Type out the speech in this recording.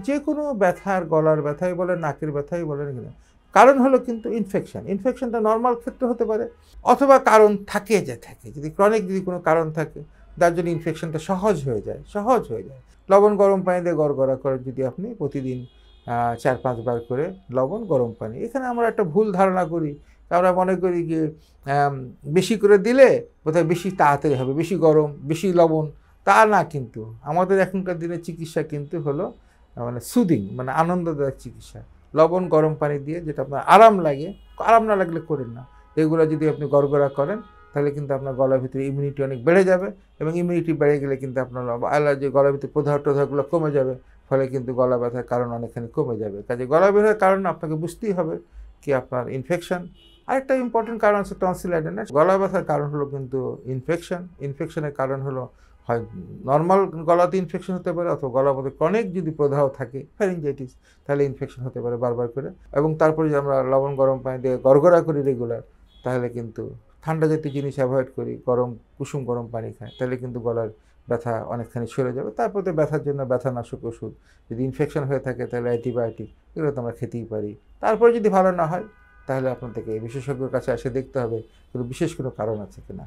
যে কোনো ব্যথার, গলার ব্যথাই বলেন, নাকের ব্যথাই বলেন কিনা, কারণ হলো কিন্তু ইনফেকশন। ইনফেকশনটা নরমাল ক্ষেত্রে হতে পারে, অথবা কারণ থাকে যে থাকে। যদি ক্রনিক যদি কোনো কারণ থাকে, যার জন্য ইনফেকশনটা সহজ হয়ে যায়। লবণ গরম পানি দিয়ে গড়গড়া করে যদি আপনি প্রতিদিন ৪-৫ বার করে লবণ গরম পানি। এখানে আমরা একটা ভুল ধারণা করি। আমরা মনে করি যে বেশি করে দিলে বোধহয় বেশি তাড়াতাড়ি হবে, বেশি গরম, বেশি লবণ। তা না কিন্তু। আমাদের এখনকার দিনের চিকিৎসা কিন্তু হলো মানে সুদিং, মানে আনন্দদায়ক চিকিৎসা। লবণ গরম পানি দিয়ে যেটা আপনার আরাম লাগে, আরাম না লাগলে করেন না। এগুলো যদি আপনি গড়গড়া করেন, তাহলে কিন্তু আপনার গলার ভিতরে ইমিউনিটি অনেক বেড়ে যাবে, এবং ইমিউনিটি বেড়ে গেলে কিন্তু আপনার অ্যালার্জি, গলার ভিতরে প্রদাহ-টদাহগুলো কমে যাবে। ফলে কিন্তু গলা ব্যথার কারণ অনেকখানি কমে যাবে। কাজে গলা ব্যথার কারণ আপনাকে বুঝতেই হবে কি আপনার ইনফেকশন। আরেকটা ইম্পর্টেন্ট কারণ আছে টনসিলাইটিস। গলা ব্যথার কারণ হলো কিন্তু ইনফেকশন। ইনফেকশনের কারণ হলো হয় নর্মাল গলাতে ইনফেকশন হতে পারে, অথবা গলার মধ্যে ক্রনিক যদি প্রদাহ থাকে, ফ্যারিঞ্জাইটিস, তাহলে ইনফেকশন হতে পারে বারবার করে। এবং তারপরে যদি আমরা লবণ গরম পানি দিয়ে গড়গড়া করি রেগুলার, তাহলে কিন্তু ঠান্ডা জাতীয় জিনিস অ্যাভয়েড করি, কুসুম গরম পানি খাই, তাহলে কিন্তু গলার ব্যথা অনেকখানি সরে যাবে। তারপরে ব্যথার জন্য ব্যথানাশক ওষুধ, যদি ইনফেকশন হয়ে থাকে তাহলে অ্যান্টিবায়োটিক, এগুলো তো আমরা খেতেই পারি। তারপরে যদি ভালো না হয়, তাহলে আপনাদেরকে বিশেষজ্ঞের কাছে এসে দেখতে হবে কোনো বিশেষ কোনো কারণ আছে কিনা।